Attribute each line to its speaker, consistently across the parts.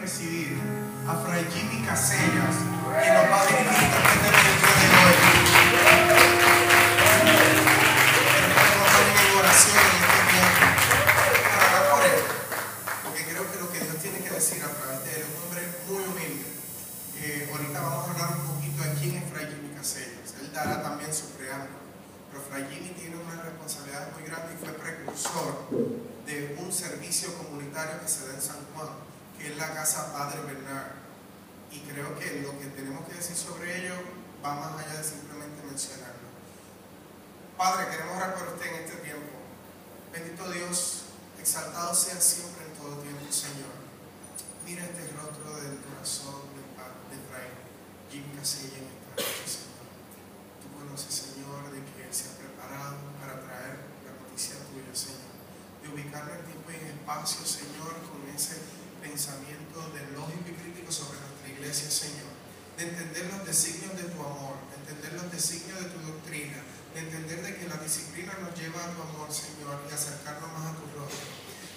Speaker 1: recibir a Fray Jimmy Casellas, que nos va a dirigir este evento de hoy. Vamos a ir en oración en este tiempo para orar por él, porque creo que lo que Dios tiene que decir a través de él es un hombre muy humilde. Ahorita vamos a hablar un poquito de quién es Fray Jimmy Casellas. Él dará también su preámbulo, pero Fray Jimmy tiene una responsabilidad muy grande y fue precursor de un servicio comunitario que se da en San Juan, que es la Casa Padre Bernard. Y creo que lo que tenemos que decir sobre ello va más allá de simplemente mencionarlo. Padre, queremos orar por usted en este tiempo. Bendito Dios, exaltado sea siempre en todo tiempo, Señor. Mira este rostro del corazón de Fray Jimmy Casellas en esta noche, Señor. Tú conoces, Señor, de que Él se ha preparado para traer la noticia tuya, Señor. De ubicarlo en tiempo y en espacio, Señor, con ese pensamiento de lógico y crítico sobre nuestra iglesia, Señor. De entender los designios de tu amor, de entender los designios de tu doctrina, de entender de que la disciplina nos lleva a tu amor, Señor, y acercarnos más a tu rostro.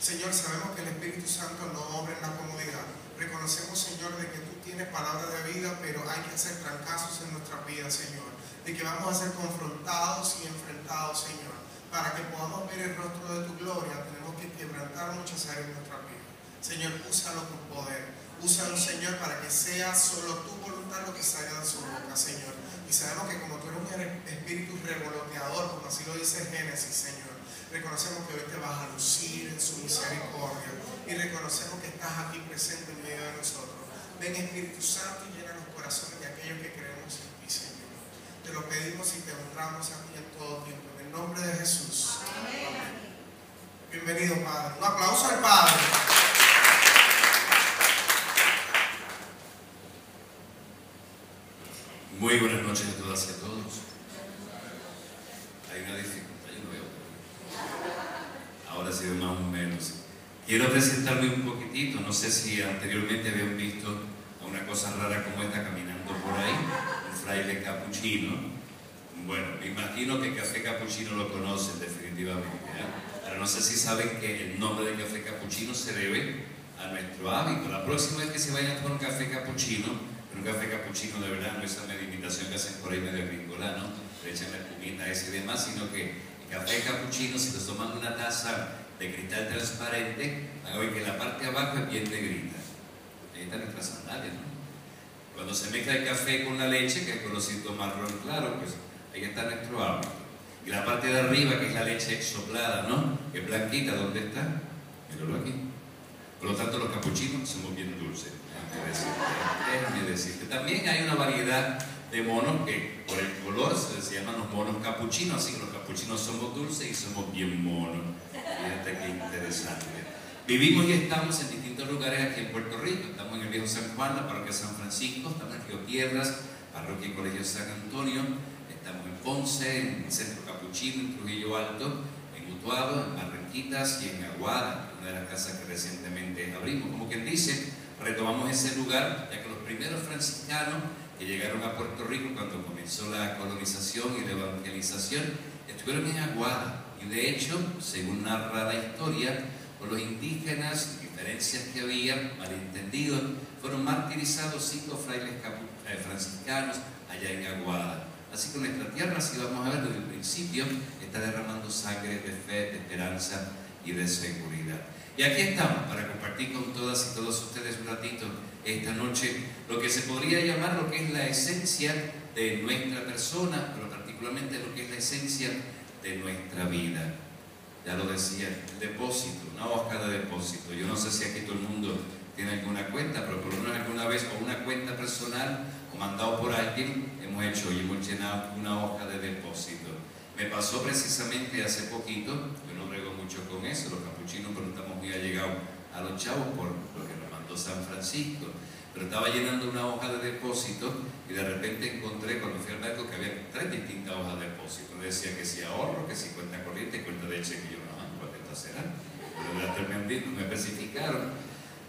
Speaker 1: Señor, sabemos que el Espíritu Santo no obra en la comodidad. Reconocemos, Señor, de que tú tienes palabra de vida, pero hay que hacer trancazos en nuestra vida, Señor. De que vamos a ser confrontados y enfrentados, Señor. Para que podamos ver el rostro de tu gloria, tenemos que quebrantar muchas áreas en nuestra vida. Señor, úsalo con poder. Úsalo, Señor, para que sea solo tu voluntad lo que salga de su boca, Señor. Y sabemos que como tú eres un espíritu revoloteador, como así lo dice Génesis, Señor, reconocemos que hoy te vas a lucir en su misericordia. Y reconocemos que estás aquí presente en medio de nosotros. Ven, Espíritu Santo, y llena los corazones de aquellos que creemos en ti, Señor. Te lo pedimos y te honramos a ti en todo tiempo. En el nombre de Jesús. Amén. Bienvenido, Padre. Un aplauso al Padre.
Speaker 2: Muy buenas noches a todas y a todos. Hay una dificultad, yo no veo. Ahora sí, más o menos. Quiero presentarme un poquitito. No sé si anteriormente habían visto una cosa rara como esta caminando por ahí, un fraile capuchino. Bueno, me imagino que Café Capuchino lo conocen definitivamente, ¿eh? Pero no sé si saben que el nombre de Café Capuchino se debe a nuestro hábito. La próxima vez que se vayan a tomar un café capuchino, un café capuchino de verdad, no esa media imitación que hacen por ahí medio agrícola, ¿no? Le echan la espumita ese y demás, sino que el café capuchino, si los toman una taza de cristal transparente, van a ver que la parte de abajo es bien negrita. Ahí están nuestras sandalias, ¿no? Cuando se mezcla el café con la leche, que es colorcito marrón claro, pues ahí está nuestro hábito. Y la parte de arriba, que es la leche soplada, ¿no? Que es blanquita, ¿dónde está? Míralo aquí. Por lo tanto, los capuchinos somos bien dulces. Déjame decirte. También hay una variedad de monos que por el color se llaman los monos capuchinos, así que los capuchinos somos dulces y somos bien monos. Fíjate qué interesante. Vivimos y estamos en distintos lugares aquí en Puerto Rico. Estamos en el Viejo San Juan, la parroquia San Francisco, estamos en Río Piedras, parroquia y colegio San Antonio, estamos en Ponce, en el Centro Capuchino, en Trujillo Alto, en Utuado, en Barranquitas y en Aguada, una de las casas que recientemente abrimos. Como quien dice, retomamos ese lugar, ya que los primeros franciscanos que llegaron a Puerto Rico cuando comenzó la colonización y la evangelización estuvieron en Aguada. Y de hecho, según narra la historia, por los indígenas, diferencias que había, malentendidos, fueron martirizados 5 frailes franciscanos allá en Aguada. Así que nuestra tierra, si vamos a ver desde el principio, está derramando sangre de fe, de esperanza y de seguridad. Y aquí estamos para compartir con todas y todos ustedes un ratito esta noche lo que se podría llamar lo que es la esencia de nuestra persona, pero particularmente lo que es la esencia de nuestra vida. Ya lo decía, el depósito, una hoja de depósito. Yo no sé si aquí todo el mundo tiene alguna cuenta, pero por lo menos alguna vez o una cuenta personal o mandado por alguien hemos hecho y hemos llenado una hoja de depósito. Me pasó precisamente hace poquito, yo no brego mucho con eso, los capuchinos, pero estamos muy allegados a los chavos por lo que nos mandó San Francisco. Pero estaba llenando una hoja de depósito y de repente encontré, cuando fui al banco, que había 3 distintas hojas de depósito. Decía que si ahorro, que si cuenta corriente y cuenta de cheque. Y yo, no, ¿cuál de estas será? Pero de las 3 me especificaron.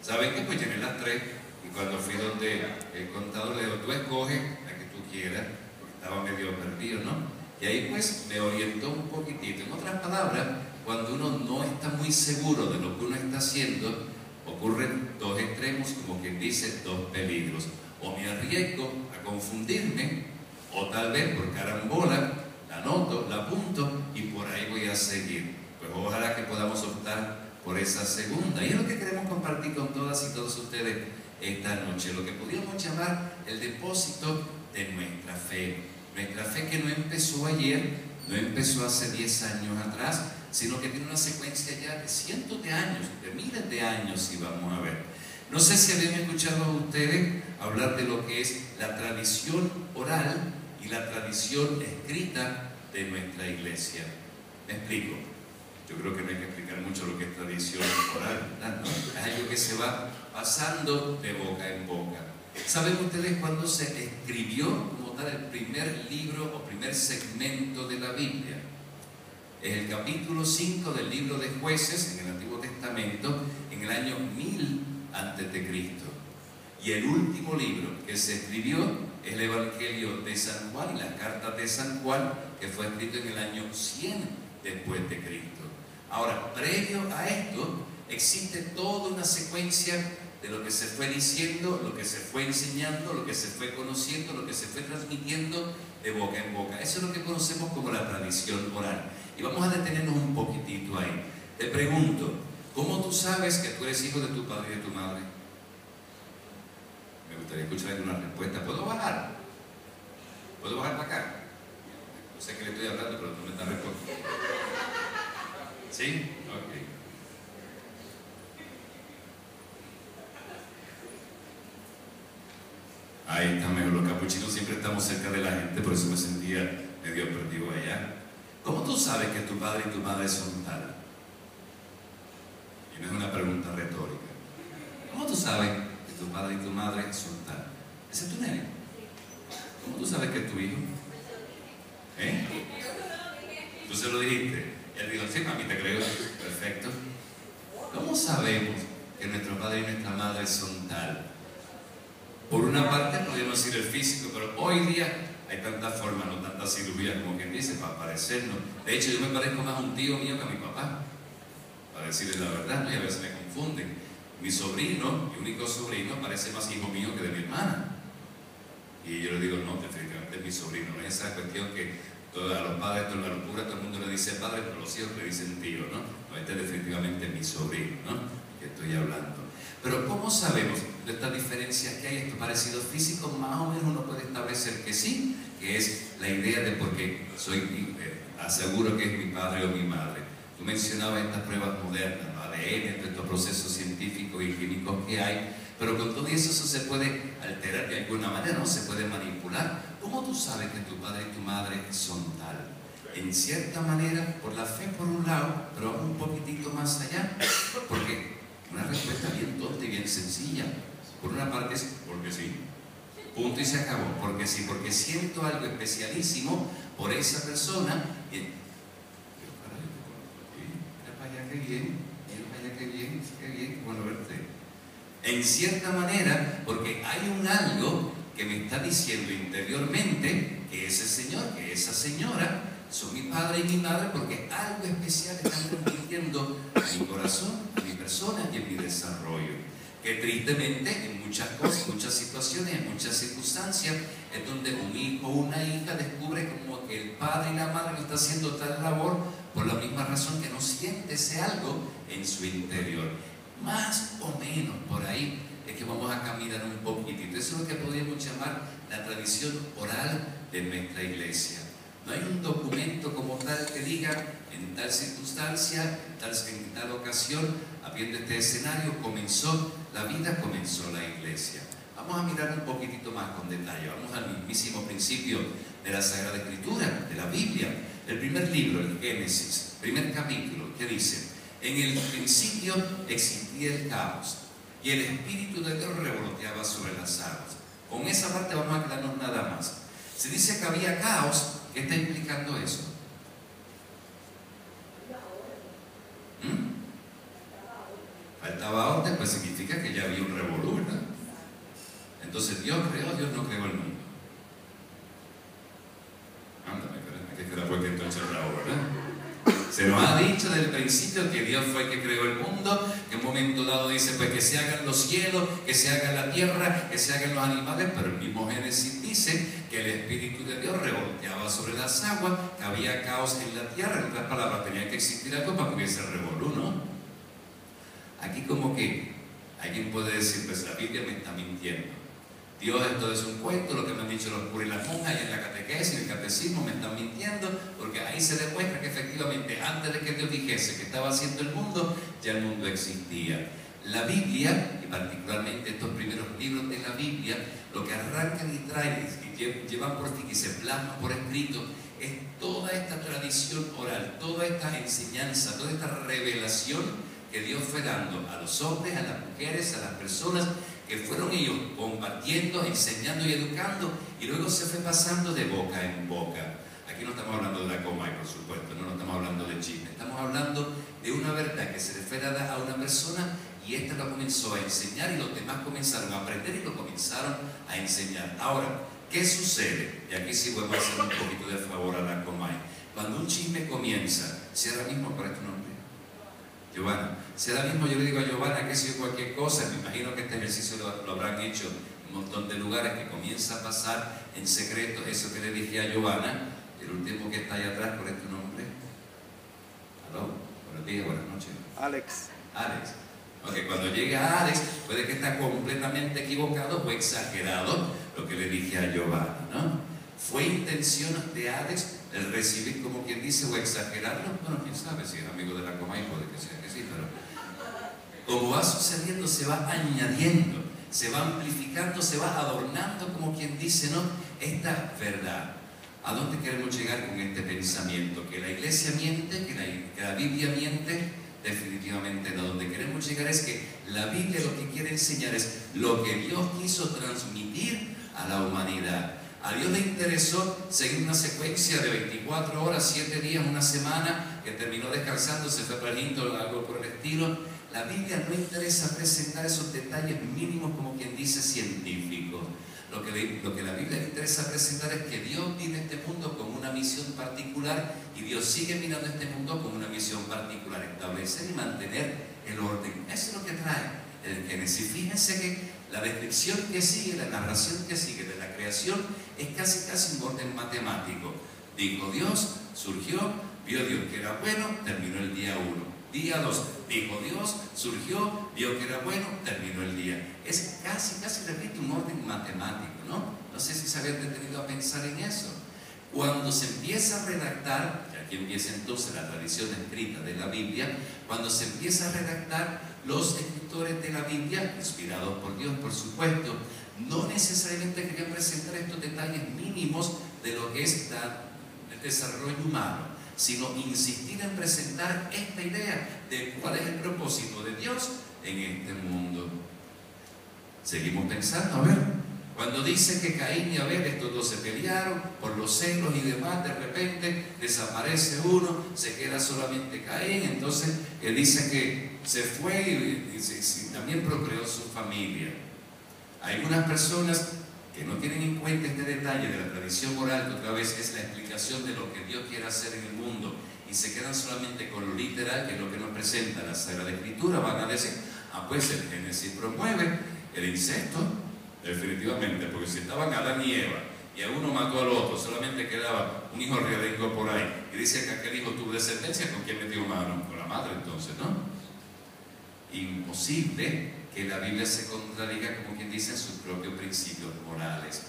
Speaker 2: ¿Saben qué? Pues llené las 3 y cuando fui donde el contador le dijo, tú escoges la que tú quieras, porque estaba medio perdido, ¿no? Y ahí pues me orientó un poquitito. En otras palabras, cuando uno no está muy seguro de lo que uno está haciendo, ocurren 2 extremos. tenemos, como quien dice, dos peligros. O me arriesgo a confundirme, o tal vez por carambola la anoto, la apunto y por ahí voy a seguir. Pues ojalá que podamos optar por esa segunda. Y es lo que queremos compartir con todas y todos ustedes esta noche, lo que podríamos llamar el depósito de nuestra fe. Nuestra fe que no empezó ayer, no empezó hace 10 años atrás, sino que tiene una secuencia ya de cientos de años, de miles de años, si vamos a ver. No sé si habían escuchado a ustedes hablar de lo que es la tradición oral y la tradición escrita de nuestra iglesia. ¿Me explico? Yo creo que no hay que explicar mucho lo que es tradición oral, ¿no? Es algo que se va pasando de boca en boca. ¿Saben ustedes cuándo se escribió como tal el primer libro o primer segmento de la Biblia? Es el capítulo 5 del libro de Jueces en el Antiguo Testamento, en el año 1000 a.C. Y el último libro que se escribió es el Evangelio de San Juan y las cartas de San Juan, que fue escrito en el año 100 después de Cristo. Ahora, previo a esto, existe toda una secuencia de lo que se fue diciendo, lo que se fue enseñando, lo que se fue conociendo, lo que se fue transmitiendo de boca en boca. Eso es lo que conocemos como la tradición oral. Y vamos a detenernos un poquitito ahí. Te pregunto, ¿cómo tú sabes que tú eres hijo de tu padre y de tu madre? Me gustaría escuchar alguna respuesta. ¿Puedo bajar? ¿Puedo bajar para acá? No sé qué le estoy hablando, pero no me están respondiendo. ¿Sí? Ok. Ahí está mejor. Los capuchinos siempre estamos cerca de la gente, por eso me sentía medio perdido allá. ¿Cómo tú sabes que tu padre y tu madre son tal? Y no es una pregunta retórica. ¿Cómo tú sabes que tu padre y tu madre son tal? ¿Ese es tu nene? ¿Cómo tú sabes que es tu hijo? ¿Eh? ¿Tú se lo dijiste? Él dijo, sí, mami, te creo. Perfecto. ¿Cómo sabemos que nuestro padre y nuestra madre son tal? Por una parte podríamos decir el físico, pero hoy día hay tantas formas, no tantas cirugías como quien dice, para parecernos. De hecho, yo me parezco más a un tío mío que a mi papá, para decirles la verdad, ¿no? Y a veces me confunden. Mi sobrino, mi único sobrino, parece más hijo mío que de mi hermana. Y yo le digo, no, definitivamente es mi sobrino. No es esa cuestión que a los padres, toda la locura, todo el mundo le dice padre, pero los hijos le dicen tío, ¿no? No, este es definitivamente mi sobrino, ¿no? Que estoy hablando. Pero ¿cómo sabemos de estas diferencias que hay, estos parecidos físicos? Más o menos uno puede establecer que sí, que es la idea de por qué aseguro que es mi padre o mi madre. Tú mencionabas estas pruebas modernas, ADN, todos estos procesos científicos y químicos que hay, pero con todo eso se puede alterar de alguna manera, ¿no? Se puede manipular. ¿Cómo tú sabes que tu padre y tu madre son tal? En cierta manera, por la fe por un lado, pero un poquitito más allá, porque una respuesta bien tonta y bien sencilla. Por una parte es porque sí, punto y se acabó, porque sí, porque siento algo especialísimo por esa persona. Y mira para allá, qué bien, mira para allá, qué bien, qué bueno verte. En cierta manera, porque hay un algo que me está diciendo interiormente que ese señor, que esa señora son mi padre y mi madre, porque algo especial están transmitiendo a mi corazón, a mi persona y en mi desarrollo. Que tristemente en muchas cosas, muchas situaciones, en muchas circunstancias, es donde un hijo o una hija descubre como que el padre y la madre no están haciendo tal labor por la misma razón que no siente ese algo en su interior. Más o menos por ahí es que vamos a caminar un poquitito. Eso es lo que podríamos llamar la tradición oral de nuestra iglesia. No hay un documento como tal que diga en tal circunstancia, en tal ocasión, habiendo este escenario, comenzó la vida, comenzó la iglesia. Vamos a mirar un poquitito más con detalle. Vamos al mismísimo principio de la Sagrada Escritura, de la Biblia. El primer libro, el Génesis, primer capítulo, que dice: en el principio existía el caos y el Espíritu de Dios revoloteaba sobre las aguas. Con esa parte vamos a quedarnos nada más. Se dice que había caos. ¿Qué está implicando eso? Faltaba orden, pues significa que ya había un revolú, ¿verdad? Entonces Dios creó, Dios no creó el mundo. Ándame, espérame, que era porque entonces bravo, ¿verdad? Se nos ha dicho desde el principio que Dios fue el que creó el mundo, que en un momento dado dice pues que se hagan los cielos, que se haga la tierra, que se hagan los animales, pero el mismo Génesis dice que el Espíritu de Dios revoloteaba sobre las aguas, que había caos en la tierra. En otras palabras, tenía que existir algo para que hubiese revolú, ¿no? Aquí como que alguien puede decir, pues la Biblia me está mintiendo. Dios, esto es un cuento, lo que me han dicho los curas y las monjas y en la catequesis, en el catecismo me están mintiendo, porque ahí se demuestra que efectivamente antes de que Dios dijese que estaba haciendo el mundo, ya el mundo existía. La Biblia, y particularmente estos primeros libros de la Biblia, lo que arrancan y traen y llevan por fin y se plasman por escrito, es toda esta tradición oral, toda esta enseñanza, toda esta revelación que Dios fue dando a los hombres, a las mujeres, a las personas, que fueron ellos compartiendo, enseñando y educando, y luego se fue pasando de boca en boca. Aquí no estamos hablando de la coma, por supuesto, no estamos hablando de chisme, estamos hablando de una verdad que se le fue dada a una persona y esta lo comenzó a enseñar y los demás comenzaron a aprender y lo comenzaron a enseñar. Ahora, ¿qué sucede? Y aquí sí voy a hacer un poquito de favor a la Comay. Cuando un chisme comienza, si ahora mismo para tu nombre, Giovanna, si ahora mismo yo le digo a Giovanna que si cualquier cosa, me imagino que este ejercicio lo habrán hecho en un montón de lugares, que comienza a pasar en secreto eso que le dije a Giovanna. El último que está allá atrás, ¿cuál es tu nombre? ¿Aló? Buenos días, buenas noches.
Speaker 3: Alex.
Speaker 2: Alex. Ok, cuando llegue a Alex, puede que está completamente equivocado o exagerado lo que le dije a Giovanna, ¿no? ¿Fue intención de Alex el recibir, como quien dice, o exagerarlo? Bueno, quién sabe, si es amigo de la Comay puede que sea que sí, pero como va sucediendo, se va añadiendo, se va amplificando, se va adornando, como quien dice, ¿no? Esta verdad. ¿A dónde queremos llegar con este pensamiento? ¿Que la iglesia miente? ¿Que la Biblia miente? Definitivamente no. Donde queremos llegar es que la Biblia lo que quiere enseñar es lo que Dios quiso transmitir a la humanidad. A Dios le interesó seguir una secuencia de 24 horas, 7 días, una semana, que terminó descansando, se fue para el Indo, algo por el estilo. La Biblia no interesa presentar esos detalles mínimos, como quien dice, científicos. Lo que la Biblia le interesa presentar es que Dios vive este mundo con una misión particular y Dios sigue mirando este mundo con una misión particular, establecer y mantener el orden. Eso es lo que trae el Génesis. Fíjense que la descripción que sigue, la narración que sigue de la creación es casi un orden matemático. Dijo Dios, surgió, vio Dios que era bueno, terminó el día 1. Día 2, dijo Dios, surgió, vio que era bueno, terminó el día. Es casi repite un orden matemático, ¿no? No sé si se habían detenido a pensar en eso. Cuando se empieza a redactar, y aquí empieza entonces la tradición escrita de la Biblia, cuando se empieza a redactar, los escritores de la Biblia, inspirados por Dios, por supuesto, no necesariamente querían presentar estos detalles mínimos de lo que es el desarrollo humano, sino insistir en presentar esta idea de cuál es el propósito de Dios en este mundo. Seguimos pensando, a ver, cuando dice que Caín y Abel, estos dos se pelearon por los celos y demás, de repente desaparece uno, se queda solamente Caín, entonces él dice que se fue y también procreó su familia. Hay algunas personas que no tienen en cuenta este detalle de la tradición oral, que otra vez es la explicación de lo que Dios quiere hacer en el mundo, y se quedan solamente con lo literal, que es lo que nos presenta la Sagrada Escritura. Van a decir, pues el Génesis promueve el incesto, definitivamente, porque si estaban Adán y Eva, y a uno mató al otro, solamente quedaba un hijo realengo por ahí, y dice que aquel hijo tuvo descendencia, ¿con quién metió mano? Con la madre, entonces, ¿no? Imposible que la Biblia se contradiga, como quien dice, en sus propios principios morales.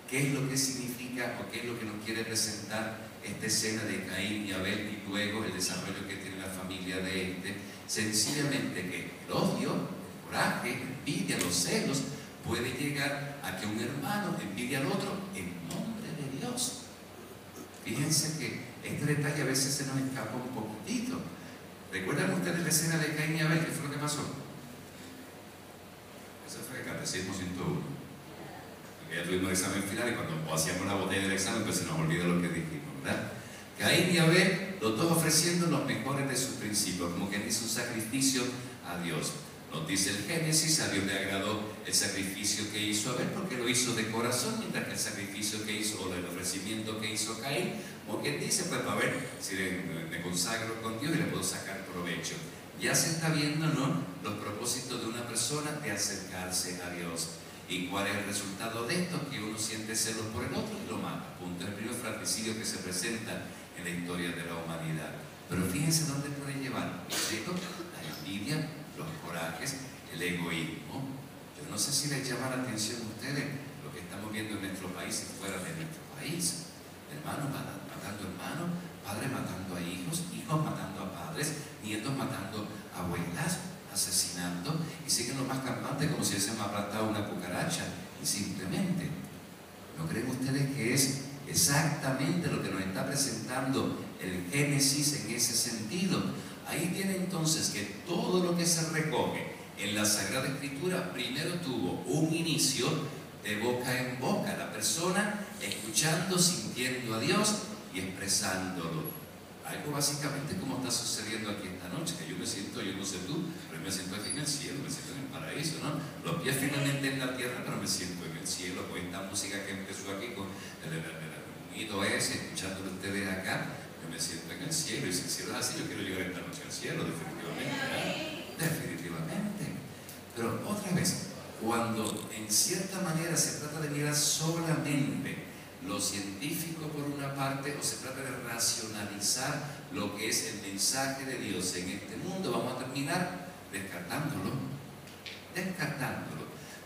Speaker 2: ¿Qué es lo que significa o qué es lo que nos quiere presentar esta escena de Caín y Abel y luego el desarrollo que tiene la familia de este? Sencillamente que el odio, el coraje, la envidia, los celos, puede llegar a que un hermano envidie al otro en nombre de Dios. Fíjense que este detalle a veces se nos escapa un poquitito. ¿Recuerdan ustedes la escena de Caín y Abel? ¿Qué fue lo que pasó? Eso fue el Catecismo 101. Y ya tuvimos el examen final y cuando hacíamos la botella del examen, pues se nos olvida lo que dijimos, ¿verdad? Caín y Abel, los dos ofreciendo los mejores de sus principios, como quien dice un sacrificio a Dios. Nos dice el Génesis, a Dios le agradó el sacrificio que hizo Abel porque lo hizo de corazón, mientras que el sacrificio que hizo o el ofrecimiento que hizo Caín, como quien dice, pues para ver si me consagro con Dios y le puedo sacar provecho. Ya se está viendo, ¿no?, los propósitos de una persona de acercarse a Dios. ¿Y cuál es el resultado de esto? Que uno siente celos por el otro y lo mata. Punto. El primer fratricidio que se presenta en la historia de la humanidad. Pero fíjense dónde puede llevar. ¿Cierto? La envidia, los corajes, el egoísmo. Yo no sé si les llama la atención a ustedes lo que estamos viendo en nuestro país y fuera de nuestro país. Hermanos matando hermanos, padres matando a hijos, hijos matando a padres, nietos matando a abuelas, asesinando, y siguen los más campantes como si hubiesen aplastado una cucaracha. Y simplemente, ¿no creen ustedes que es exactamente lo que nos está presentando el Génesis en ese sentido? Ahí tiene entonces que todo lo que se recoge en la Sagrada Escritura primero tuvo un inicio de boca en boca, la persona escuchando, sintiendo a Dios y expresándolo. Algo básicamente como está sucediendo aquí esta noche, que yo me siento, yo no sé tú, pero me siento aquí en el cielo, me siento en el paraíso, ¿no? Los pies finalmente en la tierra, pero me siento en el cielo, con esta música que empezó aquí, con el ruido ese, escuchándolo ustedes acá, yo me siento en el cielo, y si el cielo es así, yo quiero llegar esta noche al cielo, definitivamente, ¿no? Definitivamente. Pero otra vez, cuando en cierta manera se trata de mirar solamente lo científico por una parte, o se trata de racionalizar lo que es el mensaje de Dios en este mundo, vamos a terminar descartándolo.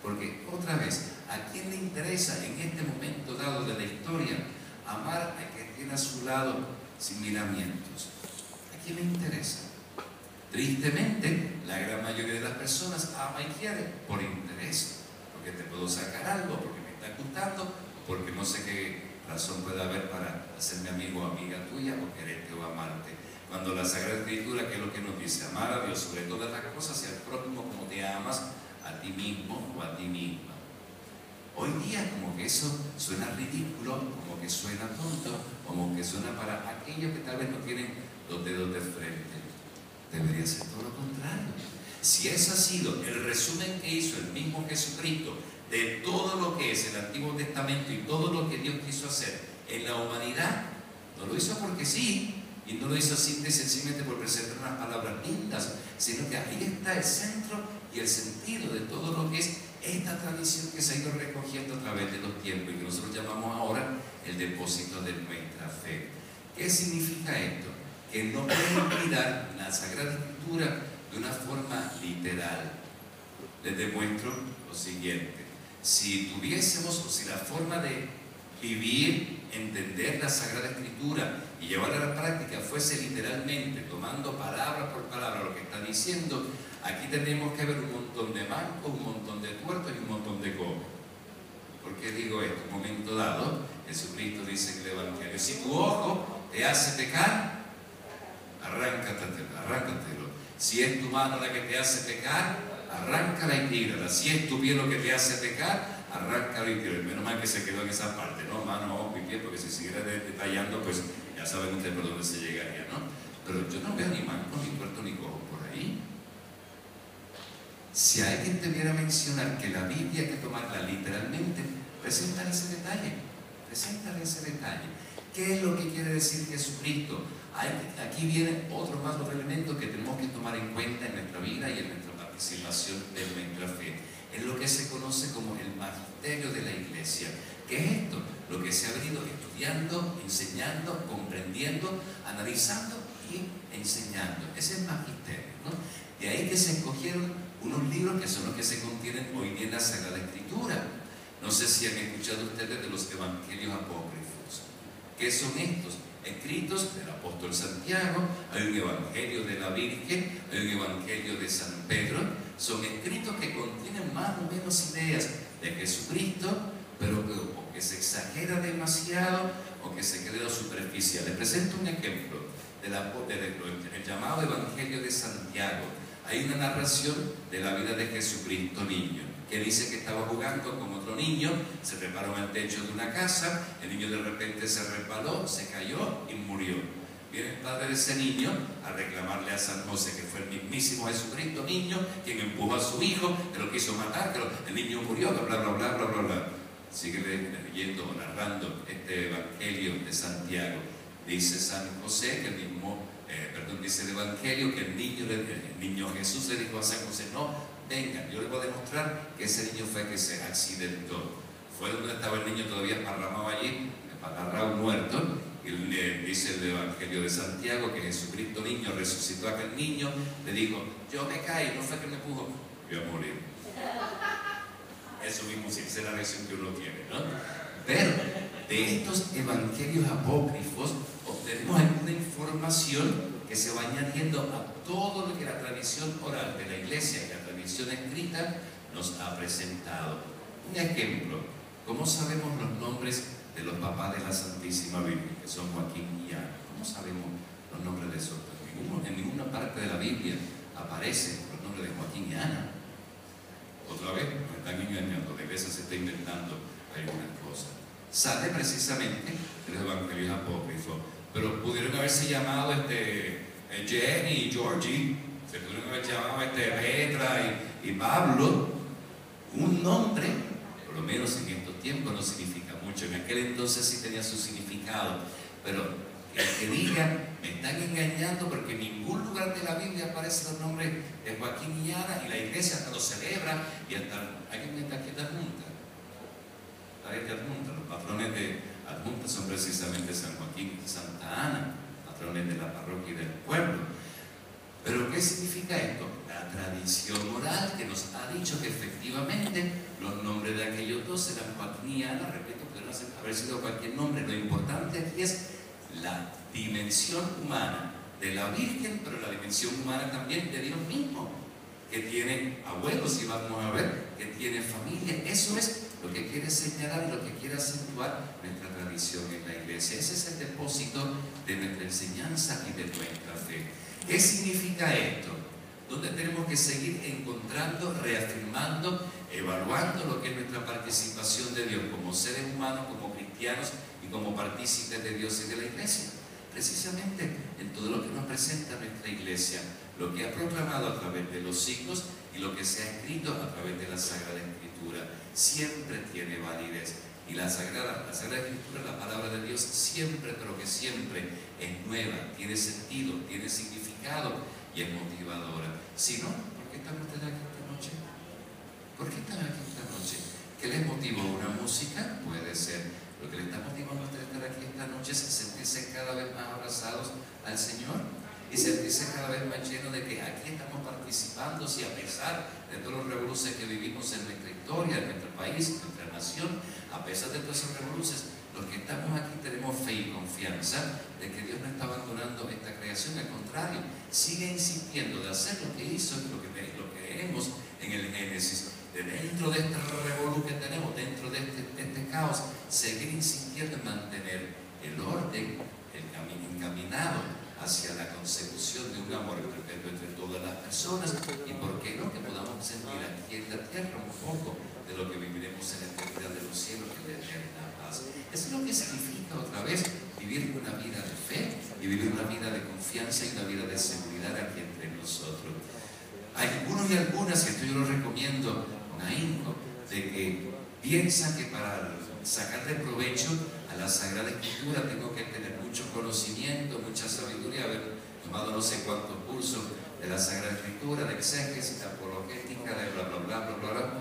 Speaker 2: Porque otra vez, ¿a quién le interesa en este momento dado de la historia amar a quien tiene a su lado sin miramientos? ¿A quién le interesa? Tristemente, la gran mayoría de las personas ama y quiere por interés, porque te puedo sacar algo, porque me está gustando, porque no sé qué razón puede haber para hacerme amigo o amiga tuya, o quererte o amarte. Cuando la Sagrada Escritura, ¿qué es lo que nos dice? Amar a Dios sobre todas las cosas y al prójimo como te amas a ti mismo o a ti misma. Hoy día como que eso suena ridículo, como que suena tonto, como que suena para aquellos que tal vez no tienen los dedos de frente. Debería ser todo lo contrario. Si ese ha sido el resumen que hizo el mismo Jesucristo de todo lo que es el Antiguo Testamento y todo lo que Dios quiso hacer en la humanidad, no lo hizo porque sí, y no lo hizo simple y sencillamente por presentar unas palabras lindas, sino que ahí está el centro y el sentido de todo lo que es esta tradición que se ha ido recogiendo a través de los tiempos y que nosotros llamamos ahora el depósito de nuestra fe. ¿Qué significa esto? Que no pueden mirar la Sagrada Escritura de una forma literal. Les demuestro lo siguiente. Si tuviésemos, o si la forma de vivir, entender la Sagrada Escritura y llevarla a la práctica fuese literalmente, tomando palabra por palabra lo que está diciendo, aquí tenemos que ver un montón de mancos, un montón de tuertos y un montón de cojos. ¿Por qué digo esto? En un momento dado, Jesucristo dice en el Evangelio: si tu ojo te hace pecar, arráncatelo. Si es tu mano la que te hace pecar, arráncala y tírala. Si es tu pie lo que te hace pecar, arráncalo y tírala. Menos mal que se quedó en esa parte, ¿no? Mano, ojo y pie, porque si siguiera detallando, pues ya saben ustedes por dónde se llegaría, ¿no? Pero yo no veo ni manco, ni tuerto, ni cojo por ahí. Si alguien te viera mencionar que la Biblia hay que tomarla literalmente, preséntale ese detalle. ¿Qué es lo que quiere decir Jesucristo? Aquí viene otro elemento que tenemos que tomar en cuenta en nuestra vida y en nuestra participación de nuestra fe. Es lo que se conoce como el magisterio de la Iglesia. ¿Qué es esto? Lo que se ha venido estudiando, enseñando, comprendiendo, analizando y enseñando. Ese es el magisterio, ¿no? De ahí que se escogieron unos libros que son los que se contienen hoy día en la Sagrada Escritura. No sé si han escuchado ustedes de los evangelios apócrifos. ¿Qué son estos? Escritos del apóstol Santiago, hay un evangelio de la Virgen, hay un evangelio de San Pedro. Son escritos que contienen más o menos ideas de Jesucristo, pero que se exagera demasiado o que se queda superficial. Les presento un ejemplo del llamado evangelio de Santiago. Hay una narración de la vida de Jesucristo niño, que dice que estaba jugando con otro niño, se treparon al techo de una casa, el niño de repente se resbaló, se cayó y murió. viene el padre de ese niño a reclamarle a San José que fue el mismísimo Jesucristo niño quien empujó a su hijo, que lo quiso matar, que el niño murió, bla, bla, bla, bla, bla, bla. Sigue leyendo o narrando este Evangelio de Santiago. Dice San José que el mismo, dice el Evangelio que el niño Jesús le dijo a San José: no, venga, yo le voy a demostrar que ese niño fue que se accidentó. Fue donde estaba el niño todavía esparramado allí, esparramado muerto. Y dice el Evangelio de Santiago que Jesucristo niño resucitó a aquel niño, le dijo: yo me caí, no fue que me empujó, voy a morir. Eso mismo, si esa es la reacción que uno tiene, ¿no? Pero de estos evangelios apócrifos obtenemos alguna información que se va añadiendo a todo lo que la tradición oral de la Iglesia y la tradición escrita nos ha presentado. Un ejemplo: ¿cómo sabemos los nombres de los papás de la Santísima Virgen, que son Joaquín y Ana? ¿Cómo sabemos los nombres de esos? En ninguna parte de la Biblia aparecen los nombres de Joaquín y Ana. Otra vez nos están engañando, la Iglesia se está inventando algunas cosas. Sale precisamente de los evangelios apócrifos, pero pudieron haberse llamado Jenny y Georgie, se pudieron haber llamado Petra y Pablo. Un nombre, por lo menos en estos tiempos, no significa mucho. En aquel entonces sí tenía su significado, pero el que diga: me están engañando porque en ningún lugar de la Biblia aparecen los nombres de Joaquín y Ana, y la Iglesia hasta lo celebra, y hasta alguien me está aquí de Adjunta. Los patrones de Adjunta son precisamente San Joaquín y Santa Ana, patrones de la parroquia y del pueblo. Pero ¿qué significa esto? La tradición oral que nos ha dicho que efectivamente los nombres de aquellos dos eran Joaquín y Ana. Repito, pueden haber sido cualquier nombre. Lo importante aquí es la dimensión humana de la Virgen, pero la dimensión humana también de Dios mismo, que tiene abuelos, y vamos a ver, que tiene familia. Eso es lo que quiere señalar y lo que quiere acentuar nuestra tradición en la Iglesia. Ese es el depósito de nuestra enseñanza y de nuestra fe. ¿Qué significa esto? Donde tenemos que seguir encontrando, reafirmando, evaluando lo que es nuestra participación de Dios como seres humanos, como cristianos y como partícipes de Dios y de la Iglesia. Precisamente en todo lo que nos presenta nuestra Iglesia, lo que ha proclamado a través de los siglos y lo que se ha escrito a través de la Sagrada Escritura, siempre tiene validez. Y la Sagrada Escritura, la palabra de Dios, siempre, pero que siempre es nueva, tiene sentido, tiene significado y es motivadora. Si no, ¿por qué están ustedes aquí esta noche? ¿Por qué están aquí esta noche? ¿Qué les motivó? ¿Una música? Puede ser. Lo que les está motivando a ustedes estar aquí esta noche es sentirse cada vez más abrazados al Señor y sentirse cada vez más llenos de que aquí estamos participando, si a pesar de todos los revoluciones que vivimos en nuestra historia, en nuestro país, en nuestra nación, a pesar de todos esos revoluciones, los que estamos aquí tenemos fe y confianza de que Dios no está abandonando esta creación. Al contrario, sigue insistiendo de hacer lo que hizo y lo que leemos en el Génesis. De dentro de este revolú que tenemos, dentro de este caos, seguir insistiendo en mantener el orden, el camino encaminado hacia la consecución de un amor perpetuo entre todas las personas, y por qué no, que podamos sentir aquí en la tierra un poco de lo que viviremos en la eternidad de los cielos, que es la eterna paz. Eso es lo que significa otra vez vivir una vida de fe y vivir una vida de confianza y una vida de seguridad aquí entre nosotros. Hay algunos y algunas que esto yo lo recomiendo con ahínco, de que piensan que para sacarle provecho a la Sagrada Escritura tengo que tener mucho conocimiento, mucha sabiduría, haber tomado no sé cuántos cursos de la Sagrada Escritura, de exégesis, de apologética, de bla bla bla bla bla bla.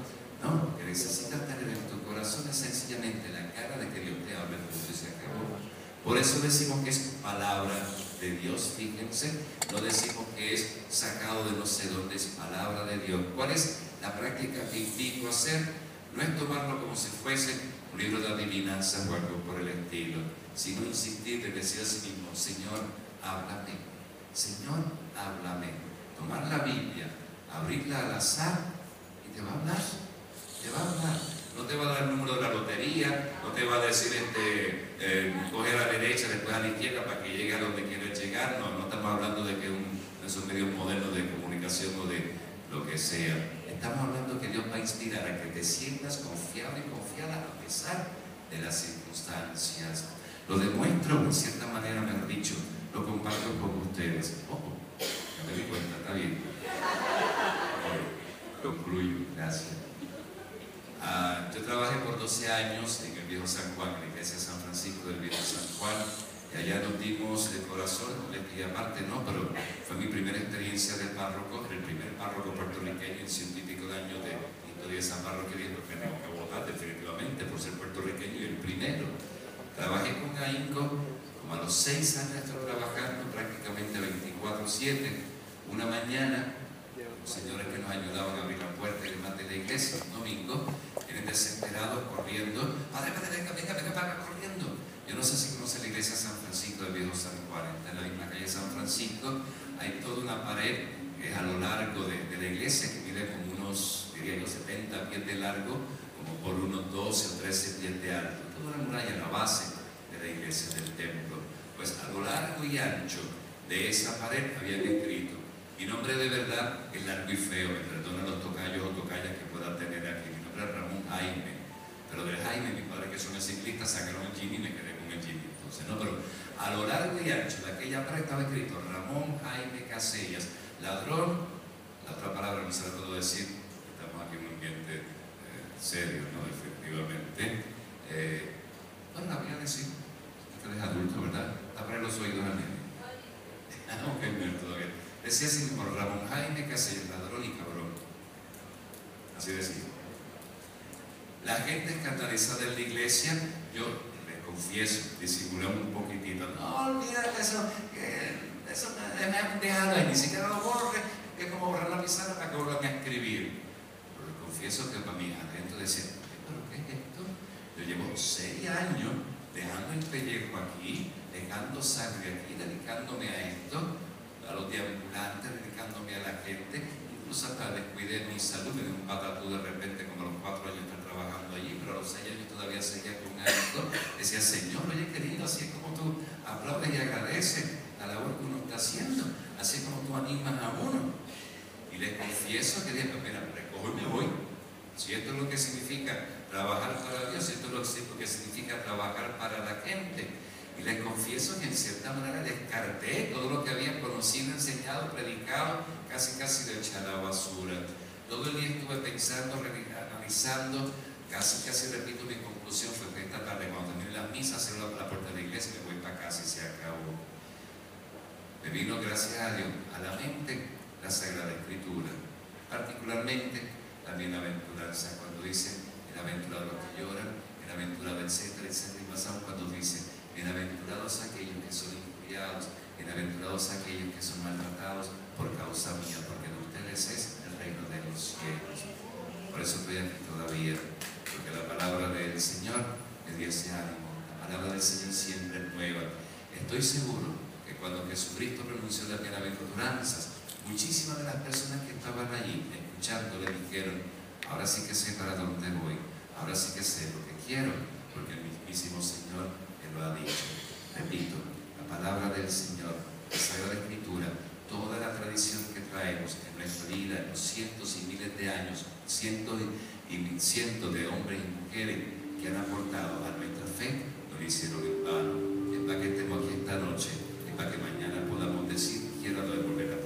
Speaker 2: No, lo que necesitas tener en tu corazón es sencillamente la cara de que Dios te hable, punto y se acabó. Por eso decimos que es palabra de Dios, fíjense, no decimos que es sacado de no sé dónde, es palabra de Dios. ¿Cuál es la práctica que invito a hacer? No es tomarlo como si fuese un libro de adivinanzas o algo por el estilo, sino insistir y decir a sí mismo: Señor, háblame, Señor, háblame. Tomar la Biblia, abrirla al azar y te va a hablar, te va a hablar. No te va a dar el número de la lotería, no te va a decir coge a la derecha, después a la izquierda para que llegue a donde quieres llegar. No, no estamos hablando de que esos medios modernos de comunicación o de lo que sea. Estamos hablando que Dios va a inspirar a que te sientas confiado y confiada a pesar de las circunstancias. Lo demuestro, en cierta manera, mejor dicho, lo comparto con ustedes. Ojo, ya me di cuenta, está bien. Concluyo, gracias. Yo trabajé por 12 años en el Viejo San Juan, en la iglesia de San Francisco del Viejo San Juan, y allá nos dimos de corazón, y aparte no, pero fue mi primera experiencia de párroco, el primer párroco puertorriqueño en 100 y pico de años de historia de esa parroquia, porque tengo que votar definitivamente por ser puertorriqueño, y el primero. Trabajé con AINCO, como a los 6 años estoy trabajando prácticamente 24/7, una mañana. Los señores que nos ayudaban a abrir la puerta y demás de la iglesia, un domingo, vienen desesperados corriendo. Padre, venga, corriendo. Yo no sé si conoce la iglesia San Francisco del Viejo San Juan, está en la misma calle San Francisco. Hay toda una pared que es a lo largo de la iglesia, que mide como unos, diría yo, 70 pies de largo, como por unos 12 o 13 pies de alto. Toda una muralla en la base de la iglesia, del templo. Pues a lo largo y ancho de esa pared habían escrito: mi nombre de verdad es largo y feo, me perdonan los tocayos o tocayas que puedan tener aquí. Mi nombre es Ramón Jaime, pero del Jaime, mi padre que son ciclistas, sacaron el Jimmy y me quedé con el Jimmy. Entonces, no, pero a lo largo y ancho de aquella pared estaba escrito: Ramón Jaime Casellas, ladrón. La otra palabra no se la puedo decir, estamos aquí en un ambiente serio, ¿no? Efectivamente. No la voy a decir, usted es adulto, ¿verdad? Abre los oídos al nene. Ok, mira, todavía. Decía así mismo: Ramón Jaime Casellas, ladrón y cabrón. Así decía. La gente escandalizada en la iglesia, yo les confieso, disimulamos un poquitito. No, olvídate eso, déjalo ahí, ni siquiera lo borre, que es como borrar la pizarra para que vuelvan a escribir. Pero les confieso que para mí adentro decía: ¿pero qué es esto? Yo llevo 6 años dejando el pellejo aquí, dejando sangre aquí, dedicándome a esto, a los deambulantes, dedicándome a la gente, incluso hasta descuidé mi salud, me dio un patatú de repente, como a los 4 años estar trabajando allí, pero a los 6 años todavía seguía con algo. Decía: Señor, oye querido, así es como tú aplaudes y agradeces la labor que uno está haciendo, así es como tú animas a uno. Y les confieso que dije: mira, recojo y me voy. Si esto es lo que significa trabajar para Dios, si esto es lo que significa trabajar para la gente. Y les confieso que en cierta manera descarté todo lo que había conocido, enseñado, predicado, casi lo eché a la basura. Todo el día estuve pensando, analizando, casi repito, mi conclusión fue que esta tarde, cuando termine la misa, cierro la puerta de la iglesia, me voy para casa y se acabó. Me vino, gracias a Dios, a la mente la Sagrada Escritura, particularmente la bienaventuranza, cuando dice: bienaventurados los que lloran, bienaventurados, etcétera, etcétera, y más aún cuando dice: bienaventurados aquellos que son injuriados, bienaventurados aquellos que son maltratados por causa mía, porque de ustedes es el reino de los cielos. Por eso estoy aquí todavía, porque la palabra del Señor me dio ese ánimo. La palabra del Señor siempre es nueva. Estoy seguro que cuando Jesucristo pronunció las bienaventuranzas, muchísimas de las personas que estaban allí escuchando le dijeron: ahora sí que sé para dónde voy, ahora sí que sé lo que quiero, porque el mismísimo Señor lo ha dicho. Repito, la palabra del Señor, la Sagrada Escritura, toda la tradición que traemos en nuestra vida, en los cientos y miles de años, cientos de hombres y mujeres que han aportado a nuestra fe, no lo hicieron en vano. Es para que estemos aquí esta noche, es para que mañana podamos decir: quiero volver a